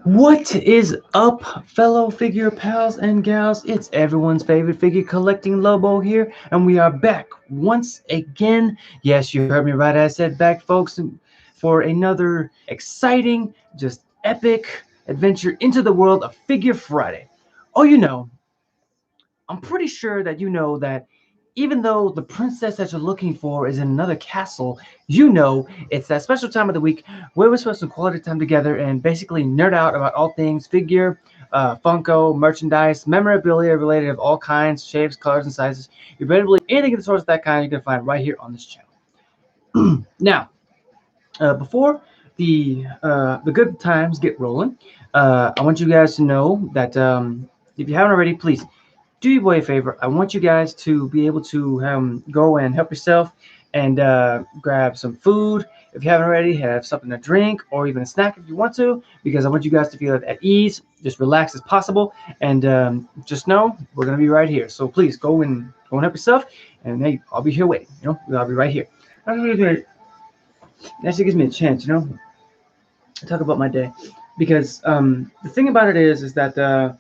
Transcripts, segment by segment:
What is up, fellow figure pals and gals? It's everyone's favorite figure collecting Lobo here, and we are back once again. Yes, you heard me right. I said back, folks, for another exciting, just epic adventure into the world of Figure Friday. Oh, I'm pretty sure that you know that even though the princess that you're looking for is in another castle, it's that special time of the week where we spend some quality time together and basically nerd out about all things figure, Funko, merchandise, memorabilia related of all kinds, shapes, colors, and sizes. You're ready to believe anything of the sort of that kind you can find right here on this channel. Now, before the good times get rolling, I want you guys to know that if you haven't already, please do your boy a favor. I want you guys to be able to go and help yourself and grab some food. If you haven't already, have something to drink or even a snack if you want to, because I want you guys to feel at ease, just relax as possible, and just know we're gonna be right here. So please go and help yourself, and hey, I'll be here waiting. I'll be right here. Actually gives me a chance, to talk about my day, because the thing about it is that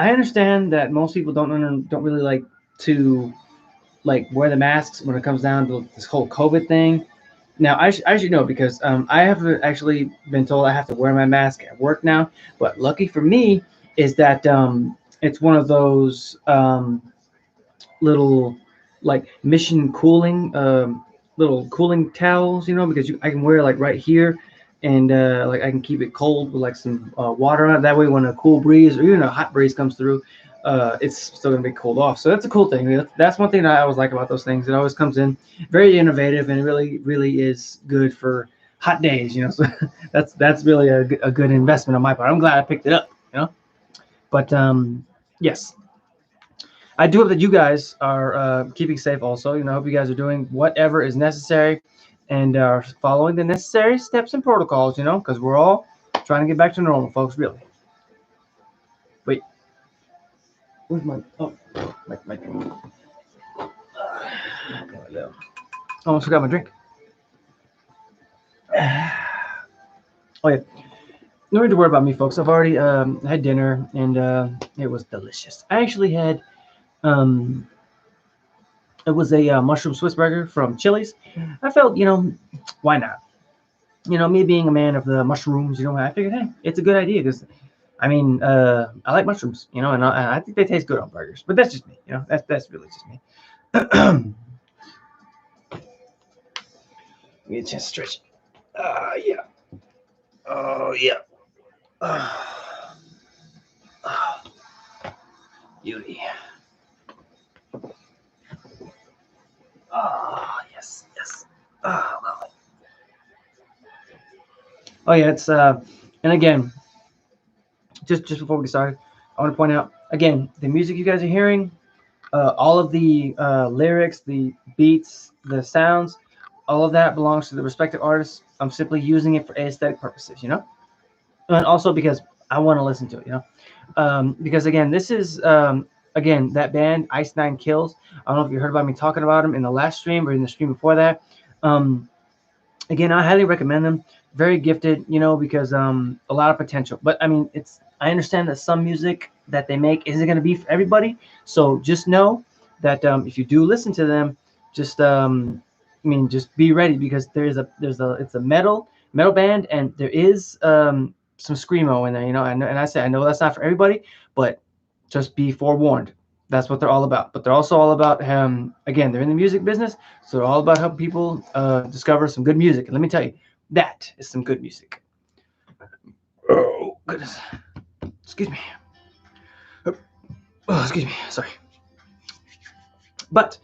I understand that most people don't really like to wear the masks when it comes down to this whole COVID thing. Now I should know because I have actually been told I have to wear my mask at work now. But lucky for me is that it's one of those little mission cooling little cooling towels, because I can wear like right here, and I can keep it cold with like some water on it. That way, when a cool breeze or even a hot breeze comes through, it's still gonna be cooled off. So that's a cool thing. That's one thing that I always like about those things. It always comes in very innovative, and it really is good for hot days. So that's really a good investment on my part. I'm glad I picked it up. But yes, I do hope that you guys are keeping safe also. I hope you guys are doing whatever is necessary and are following the necessary steps and protocols, because we're all trying to get back to normal, folks, really. Wait, where's my, oh, my almost forgot my drink. Oh, yeah. No need to worry about me, folks. I've already had dinner, and it was delicious. I actually had um, it was a mushroom Swiss burger from Chili's. I felt, why not? Me being a man of the mushrooms, I figured, hey, it's a good idea because, I mean, I like mushrooms, and I think they taste good on burgers. But that's just me, that's really just me. Get a chance to stretch it. Yeah. Oh, yeah. Uh, uh, Beauty. Oh, yes, yes. Oh, oh yeah, it's and again, just before we get started, I want to point out again the music you guys are hearing, all of the lyrics, the beats, the sounds, all of that belongs to the respective artists. I'm simply using it for aesthetic purposes, and also because I want to listen to it, because again, this is again that band Ice Nine Kills. I don't know if you heard about me talking about them in the last stream or in the stream before that. Um, Again, I highly recommend them. Very gifted, because a lot of potential. But I mean, I understand that some music that they make isn't going to be for everybody. So just know that if you do listen to them, just just be ready because it's a metal band, and there is some screamo in there. And I say I know that's not for everybody, but just be forewarned. That's what they're all about. But they're also all about again, they're in the music business, so they're all about helping people discover some good music. And let me tell you, that is some good music. Oh goodness, excuse me. Oh, excuse me. Sorry. But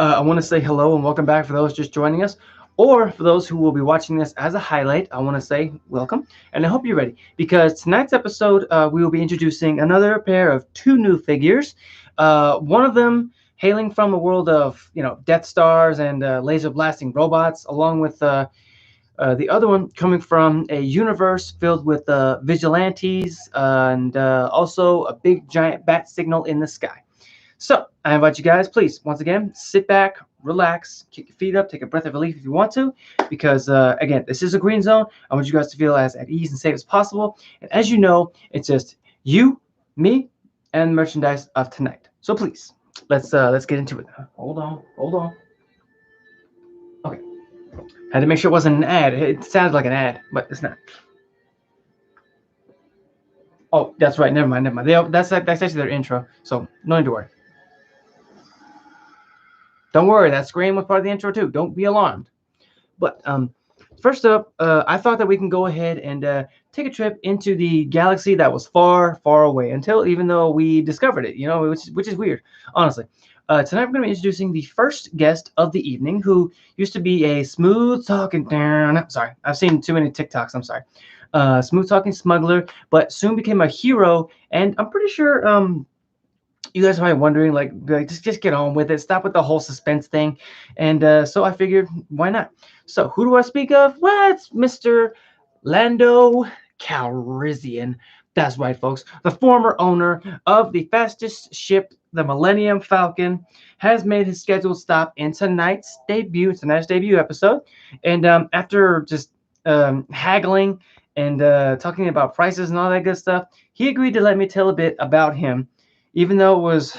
I want to say hello and welcome back for those just joining us, or for those who will be watching this as a highlight. I want to say welcome, and I hope you're ready because tonight's episode we will be introducing another pair of two new figures. One of them hailing from a world of Death Stars and laser blasting robots, along with the other one coming from a universe filled with vigilantes and also a big giant bat signal in the sky. So I invite you guys, please, once again, sit back, relax, kick your feet up, take a breath of relief if you want to, because again, this is a green zone. I want you guys to feel as at ease and safe as possible. And as you know, it's just you, me, and merchandise of tonight. So please, let's get into it. Hold on, hold on. Okay, had to make sure it wasn't an ad. It sounds like an ad, but it's not. Oh, that's right. Never mind. Never mind. That's actually their intro. So no need to worry. Don't worry. That scream was part of the intro too. Don't be alarmed. But first up, I thought that we can go ahead and take a trip into the galaxy that was far, far away. Until even though we discovered it, which is weird, honestly. Tonight we're going to be introducing the first guest of the evening, who used to be a smooth talking. Sorry, I've seen too many TikToks. I'm sorry. Smooth talking smuggler, but soon became a hero, and I'm pretty sure you guys are probably wondering, like just get on with it. Stop with the whole suspense thing. And so I figured, why not? So who do I speak of? Well, it's Mr. Lando Calrissian. That's right, folks. The former owner of the fastest ship, the Millennium Falcon, has made his scheduled stop in tonight's debut episode. And after just haggling and talking about prices and all that good stuff, he agreed to let me tell a bit about him, even though it was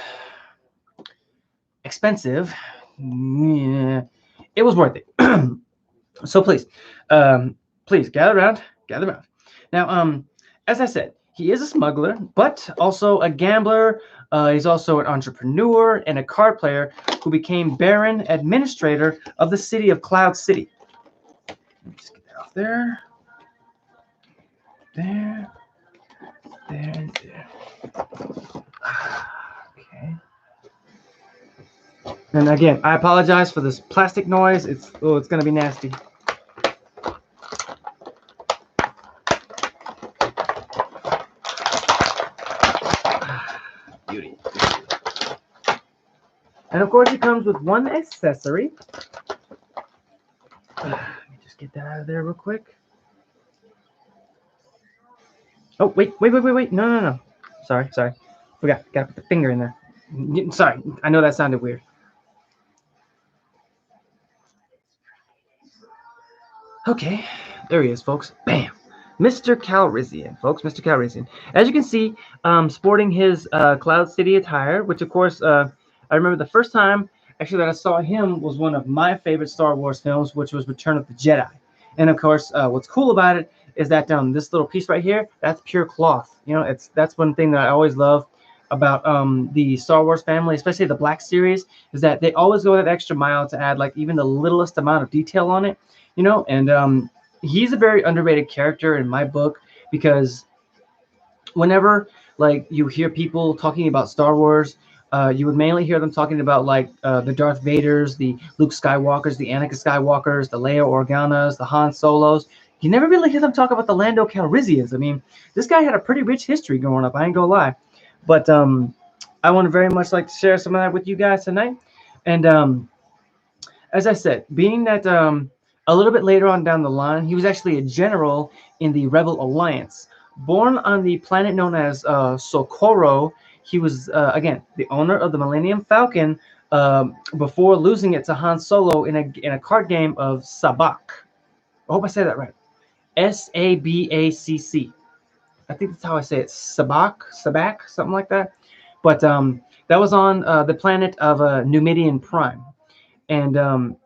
expensive. Yeah, it was worth it. So please gather around, gather around. Now, as I said, he is a smuggler, but also a gambler. He's also an entrepreneur and a card player who became Baron Administrator of the city of Cloud City. Let me just get that off there. There, and there. Okay. And again, I apologize for this plastic noise. It's gonna be nasty. Beauty. And of course, it comes with one accessory. Let me just get that out of there real quick. Oh, wait. No. Sorry. Forgot. Gotta put the finger in there. Sorry. I know that sounded weird. Okay. There he is, folks. Bam. Mr. Calrissian, folks. Mr. Calrissian. As you can see, sporting his Cloud City attire, which, of course, I remember the first time actually that I saw him was one of my favorite Star Wars films, which was Return of the Jedi. And, of course, what's cool about it is that this little piece right here, that's pure cloth. That's one thing that I always love about the Star Wars family, especially the Black Series, is that they always go that extra mile to add like even the littlest amount of detail on it, and he's a very underrated character in my book, because whenever like you hear people talking about Star Wars, you would mainly hear them talking about like the Darth Vaders, the Luke Skywalkers, the Anakin Skywalkers, the Leia Organas, the Han Solos. You never really hear them talk about the Lando Calrissians. I mean, this guy had a pretty rich history growing up. I ain't gonna lie, but I want to very much like to share some of that with you guys tonight. And as I said, being that a little bit later on down the line, he was actually a general in the Rebel Alliance. Born on the planet known as Socorro, he was, again, the owner of the Millennium Falcon before losing it to Han Solo in a card game of Sabacc. I hope I say that right. Sabacc. I think that's how I say it. Sabacc, something like that. But that was on the planet of Numidian Prime. And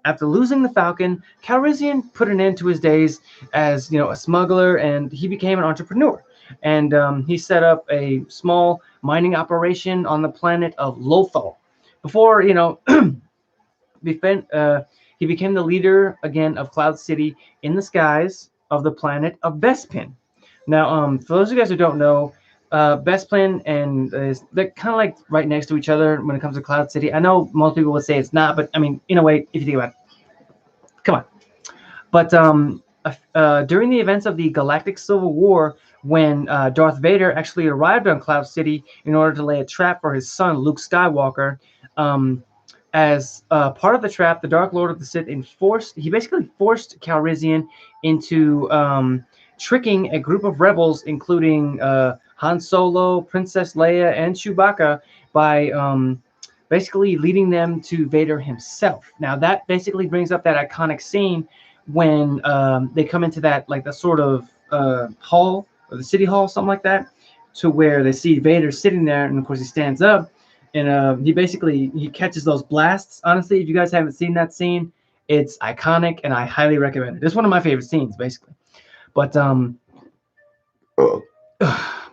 after losing the Falcon, Calrissian put an end to his days as a smuggler, and he became an entrepreneur. And he set up a small mining operation on the planet of Lothal. Before he became the leader again of Cloud City in the skies of the planet of Bespin. Now, for those of you guys who don't know, Bespin and they're kind of like right next to each other when it comes to Cloud City. I know most people would say it's not, but I mean, in a way, if you think about it, come on. But during the events of the Galactic Civil War, when Darth Vader actually arrived on Cloud City in order to lay a trap for his son Luke Skywalker, as part of the trap, the Dark Lord of the Sith basically forced Calrissian into tricking a group of rebels, including Han Solo, Princess Leia, and Chewbacca, by basically leading them to Vader himself. Now that basically brings up that iconic scene when they come into that like the sort of hall or the city hall, something like that, to where they see Vader sitting there, and of course he stands up, and he catches those blasts. Honestly, if you guys haven't seen that scene, it's iconic, and I highly recommend it. It's one of my favorite scenes, basically. But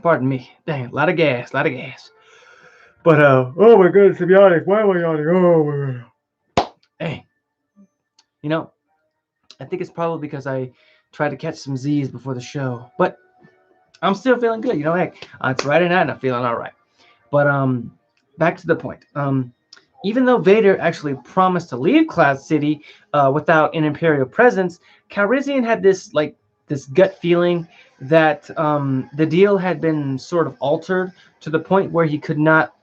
pardon me, dang, a lot of gas, a lot of gas. But oh my goodness, to be honest, why am I yawning? Oh my god. Hey, you know, I think it's probably because I tried to catch some Z's before the show, but I'm still feeling good. Heck, it's Friday night and I'm feeling all right. But back to the point. Even though Vader actually promised to leave Cloud City without an Imperial presence, Calrissian had this gut feeling that the deal had been sort of altered to the point where he could not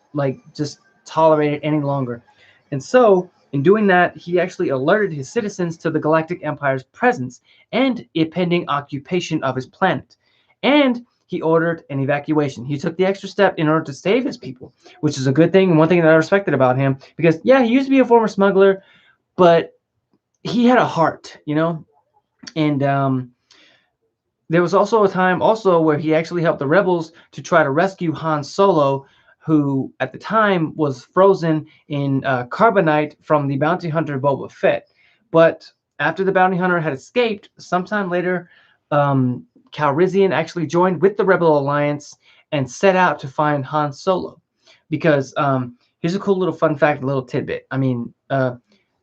just tolerate it any longer. And so, in doing that, he actually alerted his citizens to the Galactic Empire's presence and impending occupation of his planet. And he ordered an evacuation. He took the extra step in order to save his people, which is a good thing. And one thing that I respected about him, because yeah, he used to be a former smuggler, but he had a heart. And there was also a time where he actually helped the rebels to try to rescue Han Solo, who at the time was frozen in carbonite from the bounty hunter Boba Fett. But after the bounty hunter had escaped, sometime later, Calrissian actually joined with the Rebel Alliance and set out to find Han Solo. Because here's a cool little fun fact, a little tidbit. I mean,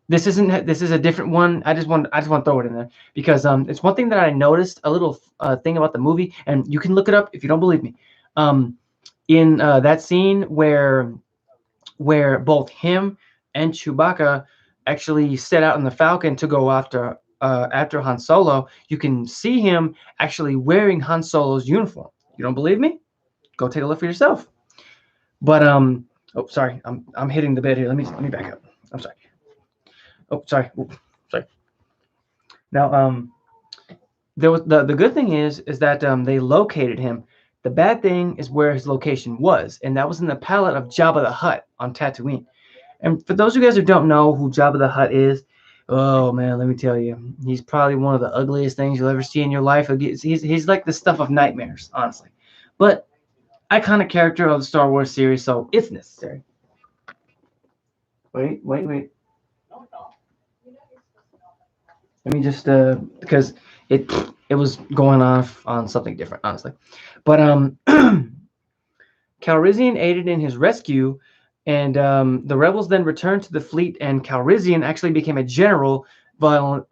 this is a different one. I just want to throw it in there because it's one thing that I noticed, a little thing about the movie, and you can look it up if you don't believe me. In that scene where both him and Chewbacca actually set out in the Falcon to go after Han Solo, you can see him actually wearing Han Solo's uniform. You don't believe me? Go take a look for yourself. But oh sorry, I'm hitting the bed here. Let me back up. I'm sorry. Oh sorry. Ooh, sorry. Now there was the good thing is that they located him. The bad thing is where his location was, and that was in the palette of Jabba the Hutt on Tatooine. And for those of you guys who don't know who Jabba the Hutt is, oh man, let me tell you, he's probably one of the ugliest things you'll ever see in your life. He's like the stuff of nightmares, honestly. But iconic character of the Star Wars series, so it's necessary. Wait. Let me just because it was going off on something different, honestly. But Calrissian aided in his rescue, and the rebels then returned to the fleet, and Calrissian actually became a general. Who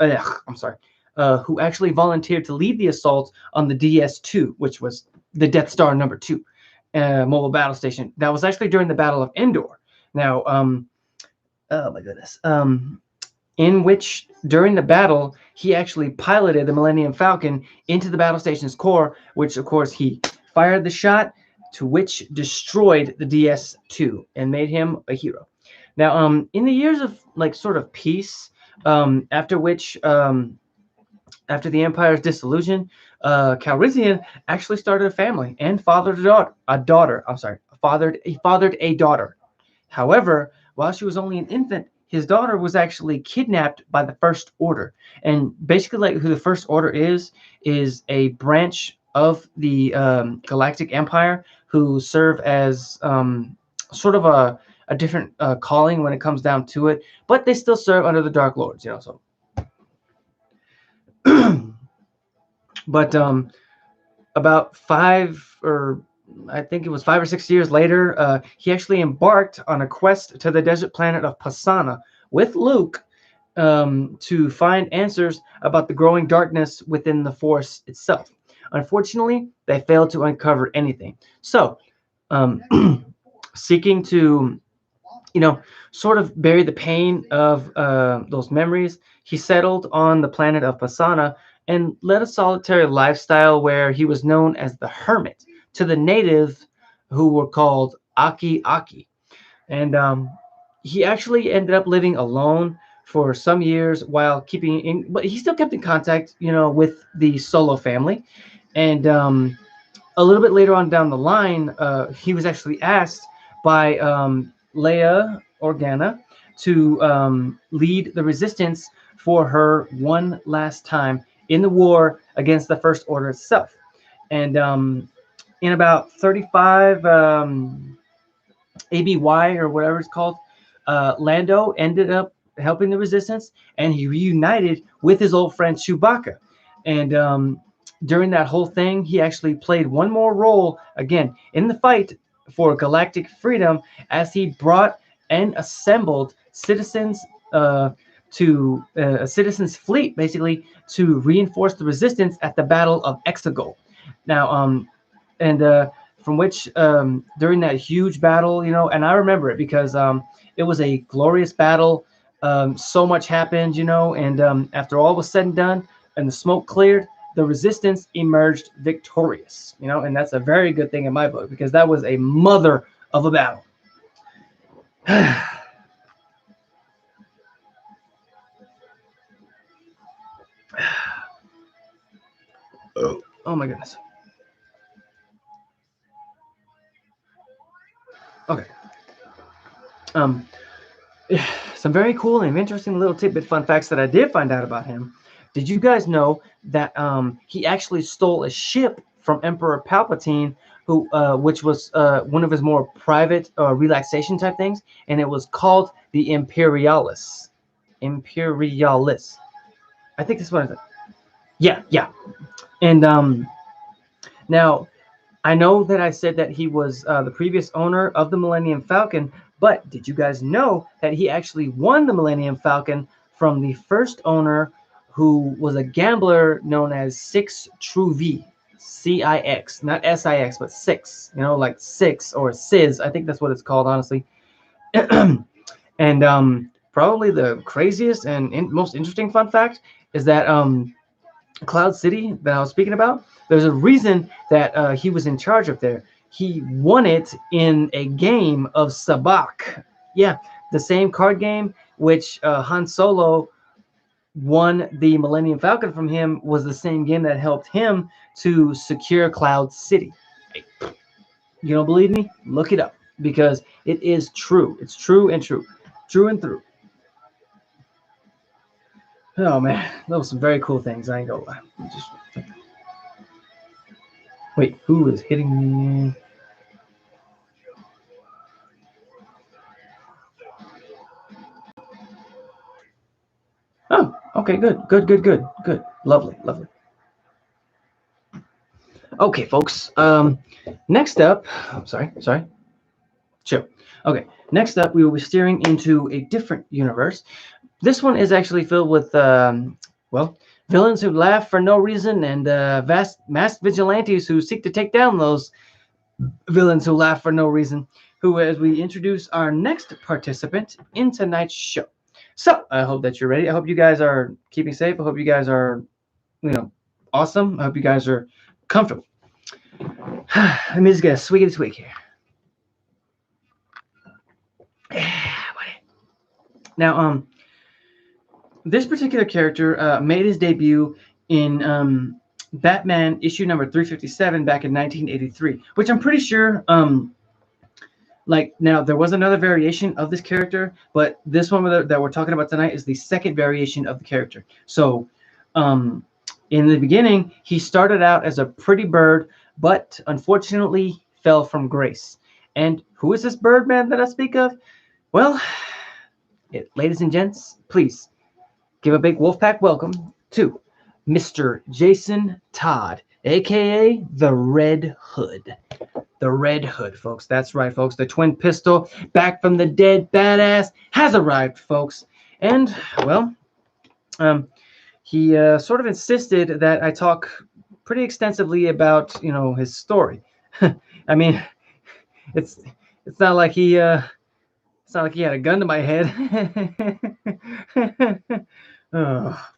actually volunteered to lead the assault on the DS2, which was the Death Star number 2 mobile battle station. That was actually during the Battle of Endor. Now, oh my goodness. In which, during the battle, he actually piloted the Millennium Falcon into the battle station's core, which, of course, he fired the shot, to which destroyed the DS2 and made him a hero. Now, in the years of, sort of peace, after the Empire's dissolution, Calrissian actually started a family and fathered a daughter. He fathered a daughter. However, while she was only an infant, his daughter was actually kidnapped by the First Order. And basically, who the First Order is a branch of the Galactic Empire who serve as sort of a different calling when it comes down to it, but they still serve under the Dark Lords, so. But about I think it was 5 or 6 years later, he actually embarked on a quest to the desert planet of Pasana with Luke to find answers about the growing darkness within the Force itself. Unfortunately, they failed to uncover anything. So, seeking to, sort of bury the pain of those memories, he settled on the planet of Pasana and led a solitary lifestyle where he was known as the Hermit to the natives, who were called Aki Aki. And he actually ended up living alone for some years while but he still kept in contact, with the Solo family. And a little bit later on down the line, he was actually asked by Leia Organa to lead the resistance for her one last time in the war against the First Order itself. And in about 35 ABY or whatever it's called, Lando ended up helping the resistance, and he reunited with his old friend Chewbacca. And during that whole thing, he actually played one more role again in the fight for galactic freedom as he brought and assembled citizens to a citizens fleet basically to reinforce the resistance at the Battle of Exegol. Now, and from which during that huge battle, and I remember it because it was a glorious battle. So much happened, and after all was said and done and the smoke cleared, the resistance emerged victorious, and that's a very good thing in my book because that was a mother of a battle. Oh my goodness. Okay. Some very cool and interesting little tidbit fun facts that I did find out about him. Did you guys know that he actually stole a ship from Emperor Palpatine, which was one of his more private relaxation type things, and it was called the Imperialis. Imperialis. I think that's what I said. Yeah. And now I know that I said that he was the previous owner of the Millennium Falcon, but did you guys know that he actually won the Millennium Falcon from the first owner, who was a gambler known as Six True V, CIX, not SIX, but Six, like Six or Sizz. I think that's what it's called, honestly. And probably the craziest and most interesting fun fact is that Cloud City that I was speaking about, there's a reason that he was in charge of there. He won it in a game of Sabacc. Yeah, the same card game which Han Solo won the Millennium Falcon from him was the same game that helped him to secure Cloud City. You don't believe me? Look it up because it is true. It's true and true. True and through. Oh man, those were some very cool things. I ain't gonna lie. Wait, who is hitting me? Oh, okay, good. Lovely. Okay, folks. Next up, sorry. Chill. Okay, next up, we will be steering into a different universe. This one is actually filled with, villains who laugh for no reason and masked vigilantes who seek to take down those villains who laugh for no reason. Who, as we introduce our next participant in tonight's show. So I hope that you're ready. I hope you guys are keeping safe. I hope you guys are, awesome. I hope you guys are comfortable. Let me just get a swig here. Now, this particular character made his debut in Batman issue number 357 back in 1983, which I'm pretty sure, now there was another variation of this character, but this one that we're talking about tonight is the second variation of the character. So, in the beginning, he started out as a pretty bird, but unfortunately fell from grace. And who is this Birdman that I speak of? Well, ladies and gents, please give a big Wolfpack welcome to Mr. Jason Todd, aka the Red Hood. The Red Hood, folks. That's right, folks. The twin pistol, back from the dead badass, has arrived, folks. And, well, he sort of insisted that I talk pretty extensively about, his story. I mean, it's not like he had a gun to my head. Oh,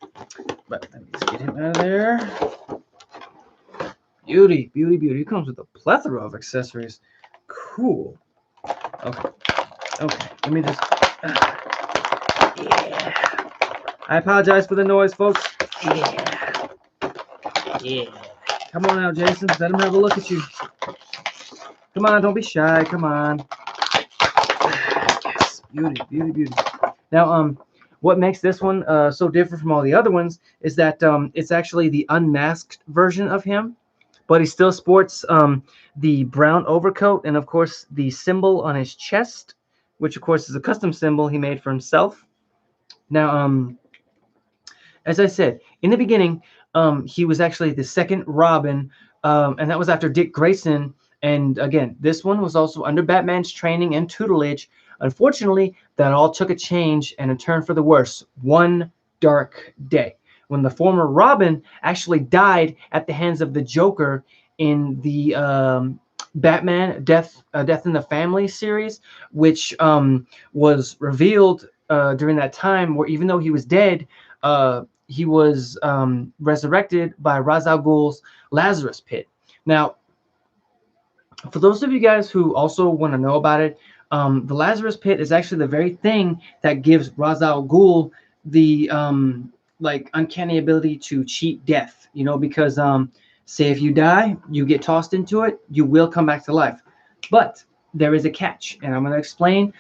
but let me just get him out of there. Beauty. It comes with a plethora of accessories. Cool. Okay. Let me just. Yeah. I apologize for the noise, folks. Yeah. Come on now, Jason. Let him have a look at you. Come on, don't be shy. Come on. Yes. Beauty, beauty, beauty. Now, what makes this one so different from all the other ones is that it's actually the unmasked version of him, but he still sports the brown overcoat and, of course, the symbol on his chest, which, of course, is a custom symbol he made for himself. Now, as I said in the beginning, he was actually the second Robin, and that was after Dick Grayson. And again, this one was also under Batman's training and tutelage. Unfortunately, that all took a change and a turn for the worse one dark day when the former Robin actually died at the hands of the Joker in the Batman Death in the Family series, which was revealed during that time, where even though he was dead, he was resurrected by Ra's al Ghul's Lazarus Pit. Now, for those of you guys who also want to know about it, the Lazarus Pit is actually the very thing that gives Ra's al Ghul the like uncanny ability to cheat death. You know, because say if you die, you get tossed into it, you will come back to life. But there is a catch, and I'm going to explain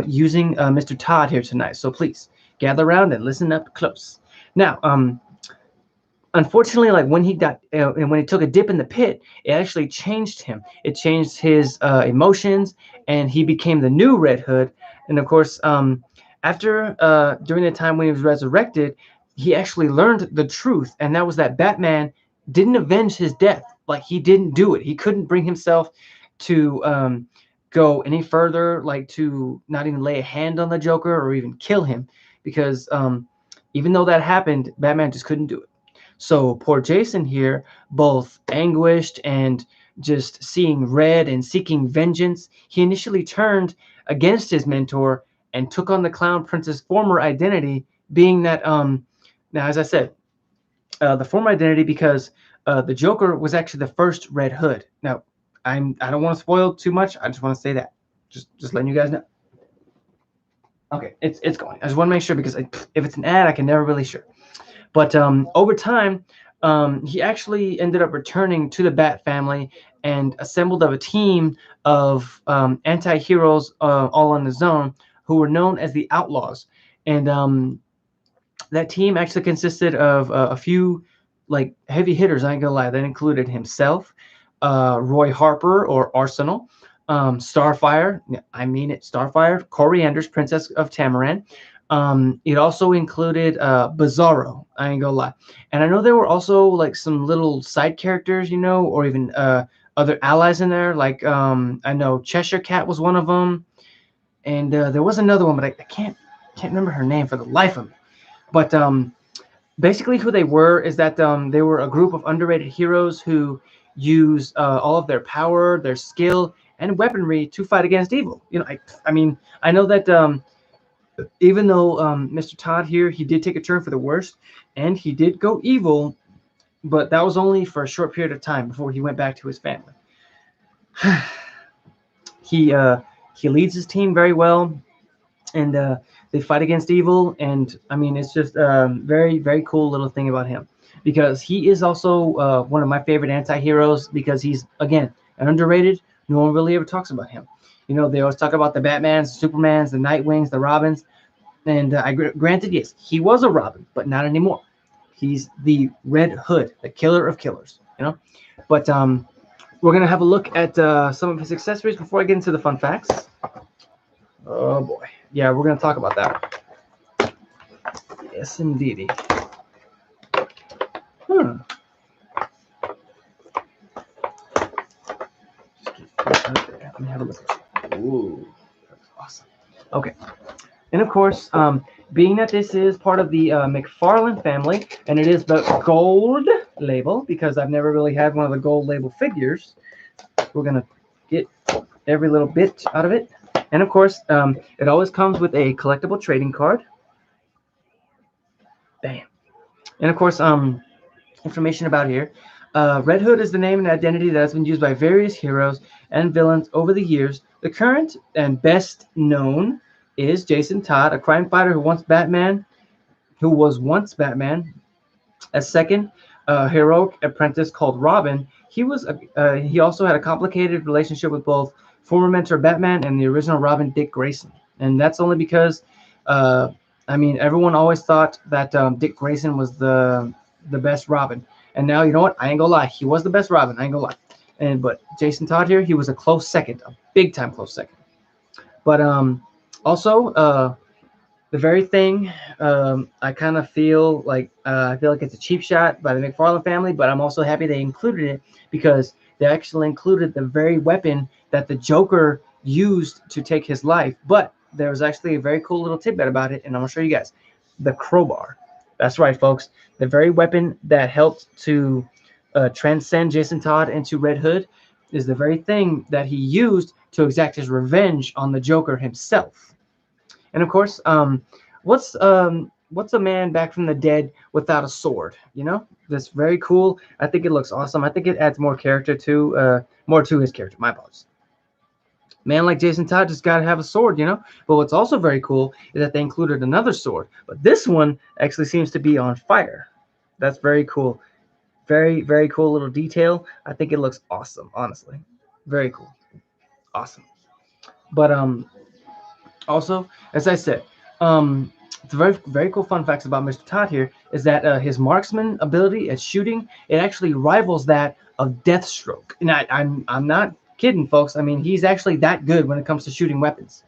using Mr. Todd here tonight. So please gather around and listen up close. Now, unfortunately, like when he got and when he took a dip in the pit, it actually changed him. It changed his emotions, and he became the new Red Hood. And of course, after during the time when he was resurrected, he actually learned the truth, and that was that Batman didn't avenge his death. Like he didn't do it. He couldn't bring himself to go any further, like to not even lay a hand on the Joker or even kill him, because even though that happened, Batman just couldn't do it. So poor Jason here, both anguished and just seeing red and seeking vengeance, he initially turned against his mentor and took on the Clown Prince's former identity, being that now as I said, the former identity because the Joker was actually the first Red Hood. Now I don't want to spoil too much. I just want to say that, just letting you guys know. Okay, it's going. I just want to make sure because if it's an ad, I can never really sure. But over time, he actually ended up returning to the Bat family and assembled a team of anti-heroes all on his own who were known as the Outlaws. And that team actually consisted of a few like heavy hitters. I ain't gonna lie. That included himself, Roy Harper or Arsenal, Starfire. I mean it, Starfire. Coriander's Princess of Tamaran. It also included Bizarro. I ain't gonna lie. And I know there were also like some little side characters, you know, or even other allies in there. Like I know Cheshire Cat was one of them, and there was another one, but I can't remember her name for the life of me. But basically, who they were is that they were a group of underrated heroes who use all of their power, their skill, and weaponry to fight against evil. You know, I mean, I know that even though Mr. Todd here, he did take a turn for the worst, and he did go evil, but that was only for a short period of time before he went back to his family. He leads his team very well, and they fight against evil. And I mean, it's just very, very cool little thing about him, because he is also one of my favorite anti-heroes, because he's, again, underrated. No one really ever talks about him. You know, they always talk about the Batmans, the Supermans, the Nightwings, the Robins. And granted, yes, he was a Robin, but not anymore. He's the Red Hood, the killer of killers, you know. But we're going to have a look at some of his accessories before I get into the fun facts. Oh, boy. Yeah, we're going to talk about that. Yes, indeedy. Let me have a look. Ooh, that's awesome. Okay. And of course, being that this is part of the McFarlane family, and it is the gold label, because I've never really had one of the gold label figures, we're going to get every little bit out of it. And of course, it always comes with a collectible trading card. Bam. And of course, information about here. Red Hood is the name and identity that has been used by various heroes and villains over the years. The current and best known is Jason Todd, a crime fighter who was once Batman. A second heroic apprentice called Robin. He also had a complicated relationship with both former mentor Batman and the original Robin, Dick Grayson. and that's only because, uh, I mean, everyone always thought that Dick Grayson was the best Robin, and now you know what? I ain't gonna lie, he was the best Robin. I ain't gonna lie, and but Jason Todd here, he was a close second, a big time close second. But also, the very thing, I kind of feel like I feel like it's a cheap shot by the McFarlane family, but I'm also happy they included it because they actually included the very weapon that the Joker used to take his life. But there was actually a very cool little tidbit about it, and I'm gonna show you guys the crowbar. That's right, folks. The very weapon that helped to transcend Jason Todd into Red Hood is the very thing that he used to exact his revenge on the Joker himself. And of course, what's a man back from the dead without a sword? You know, that's very cool. I think it looks awesome. I think it adds more character to more to his character. My apologies. Man like Jason Todd just got to have a sword, you know. But what's also very cool is that they included another sword, but this one actually seems to be on fire. That's very cool. Very cool little detail. I think it looks awesome, honestly. Very cool. Awesome. But also, as I said, the very cool fun facts about Mr. Todd here is that his marksman ability at shooting it actually rivals that of Deathstroke. And I'm not kidding, folks. I mean, he's actually that good when it comes to shooting weapons.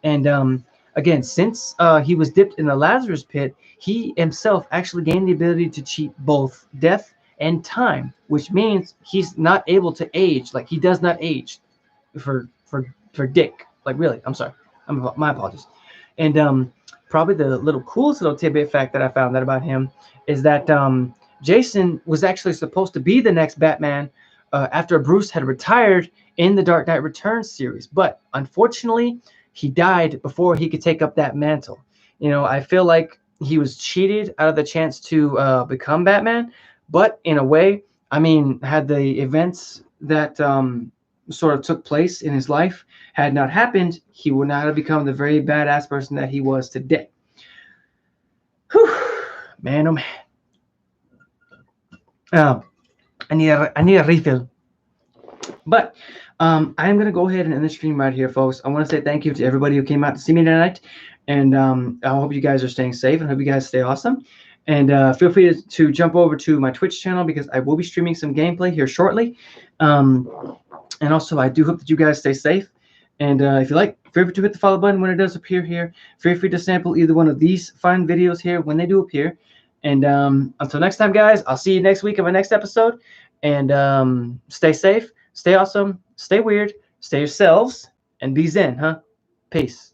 And again, since he was dipped in the Lazarus pit, he himself actually gained the ability to cheat both death and time, which means he's not able to age. Like he does not age for Dick. Like really, I'm sorry. My apologies. And probably the little coolest little tidbit fact that I found out about him is that Jason was actually supposed to be the next Batman after Bruce had retired in the Dark Knight Returns series, but unfortunately, he died before he could take up that mantle. You know, I feel like he was cheated out of the chance to become Batman, but in a way, I mean, had the events that sort of took place in his life had not happened, he would not have become the very badass person that he was today. Whew. Man, oh man. Oh, I need a refill. But I'm gonna go ahead and end the stream right here, folks. I want to say thank you to everybody who came out to see me tonight, and I hope you guys are staying safe and hope you guys stay awesome. And feel free to jump over to my Twitch channel because I will be streaming some gameplay here shortly. And also, I do hope that you guys stay safe. And if you like, feel free to hit the follow button when it does appear here. Feel free to sample either one of these fine videos here when they do appear. And until next time, guys, I'll see you next week in my next episode. And stay safe, stay awesome, stay weird, stay yourselves, and be zen, huh? Peace.